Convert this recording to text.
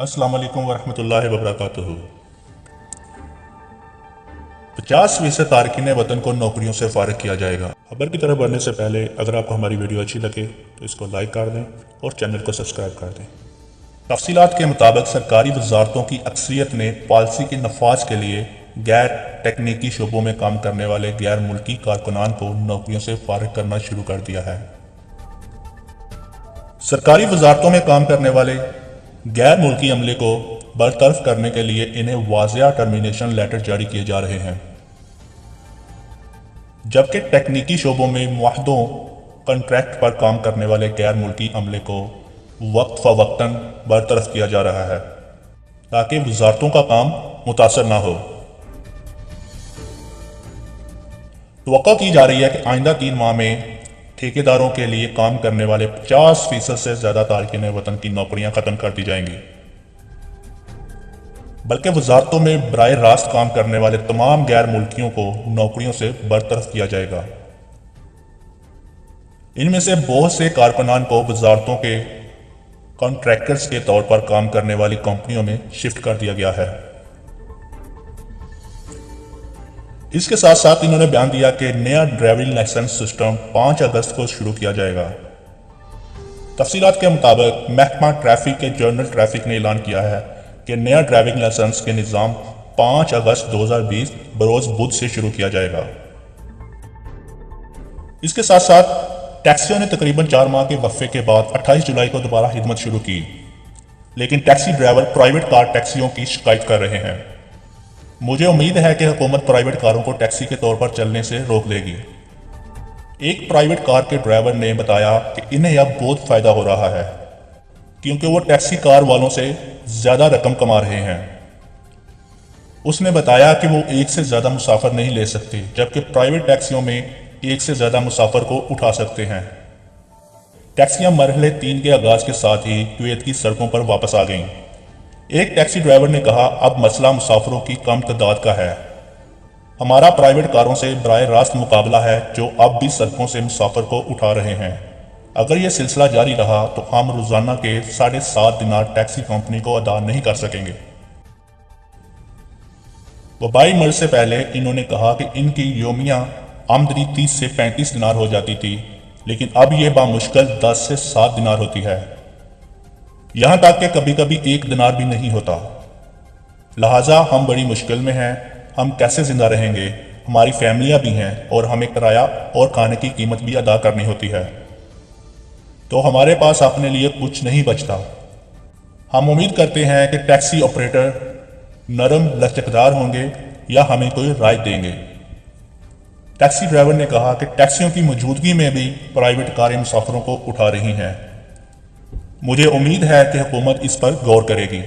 अस्सलाम वालेकुम वरहमतुल्लाहि वबरकातुहू। 50% तारकीन वतन को नौकरियों से फारिग किया जाएगा। खबर की तरफ बढ़ने से पहले अगर आपको हमारी वीडियो अच्छी लगे तो इसको लाइक कर दें और चैनल को सब्सक्राइब कर दें। तफसीलात के मुताबिक सरकारी वजारतों की अक्सरियत ने पॉलिसी के नफाज के लिए गैर टेक्निकी शोबों में काम करने वाले गैर मुल्की कारकुनान को नौकरियों से फारिग करना शुरू कर दिया है। सरकारी वजारतों में काम करने वाले गैर मुल्की अमले को बरतरफ करने के लिए इन्हें वाज़िया टर्मिनेशन लेटर जारी किए जा रहे हैं, जबकि टेक्निकी शोबों में मुआहदों कॉन्ट्रैक्ट पर काम करने वाले गैर मुल्की अमले को वक्त फ़वक्तन बरतरफ किया जा रहा है ताकि वजारतों का काम मुतासर ना हो। तवक्को की जा रही है कि आइंदा 3 माह में ठेकेदारों के लिए काम करने वाले 50% से ज़्यादा तारकीन वतन की नौकरियां ख़त्म कर दी जाएंगी, बल्कि वजारतों में बराह रास्त काम करने वाले तमाम गैर मुल्कियों को नौकरियों से बरतरफ किया जाएगा। इनमें से बहुत से कारकुनान को वजारतों के कॉन्ट्रैक्टर्स के तौर पर काम करने वाली कंपनियों में शिफ्ट कर दिया गया है। इसके साथ साथ इन्होंने बयान दिया कि नया ड्राइविंग लाइसेंस सिस्टम 5 अगस्त को शुरू किया जाएगा। तफसीलात के मुताबिक महकमा ट्रैफिक के जर्नल ट्रैफिक ने ऐलान किया है कि नया ड्राइविंग लाइसेंस के निज़ाम 5 अगस्त 2020 बरोज़ बुध से शुरू किया जाएगा। इसके साथ साथ टैक्सियों ने तकरीबन 4 माह के वक्फे के बाद 28 जुलाई को दोबारा खिदमत शुरू की, लेकिन टैक्सी ड्राइवर प्राइवेट कार टैक्सियों की शिकायत कर रहे हैं। मुझे उम्मीद है कि हुकूमत प्राइवेट कारों को टैक्सी के तौर पर चलने से रोक देगी। एक प्राइवेट कार के ड्राइवर ने बताया कि इन्हें अब बहुत फ़ायदा हो रहा है क्योंकि वो टैक्सी कार वालों से ज़्यादा रकम कमा रहे हैं। उसने बताया कि वो एक से ज़्यादा मुसाफिर नहीं ले सकते, जबकि प्राइवेट टैक्सियों में एक से ज़्यादा मुसाफिर को उठा सकते हैं। टैक्सियां मरहले 3 के आगाज़ के साथ ही कुवैत की सड़कों पर वापस आ गईं। एक टैक्सी ड्राइवर ने कहा, अब मसला मुसाफिरों की कम तादाद का है। हमारा प्राइवेट कारों से बराह रास्त मुकाबला है जो अब भी सड़कों से मुसाफिर को उठा रहे हैं। अगर यह सिलसिला जारी रहा तो हम रोजाना के 7.5 दिनार टैक्सी कंपनी को अदा नहीं कर सकेंगे। वबाई मर्ज से पहले इन्होंने कहा कि इनकी योमिया आमदनी 30 से 35 दिनार हो जाती थी, लेकिन अब यह बामुश्किल 10 से 7 दिनार होती है। यहां तक कि कभी कभी 1 दिनार भी नहीं होता। लिहाजा हम बड़ी मुश्किल में हैं। हम कैसे जिंदा रहेंगे? हमारी फैमिलियां भी हैं और हमें किराया और खाने की कीमत भी अदा करनी होती है, तो हमारे पास अपने लिए कुछ नहीं बचता। हम उम्मीद करते हैं कि टैक्सी ऑपरेटर नरम लचकदार होंगे या हमें कोई राय देंगे। टैक्सी ड्राइवर ने कहा कि टैक्सियों की मौजूदगी में भी प्राइवेट कारें मुसाफिरों को उठा रही हैं। मुझे उम्मीद है कि हुकूमत इस पर गौर करेगी।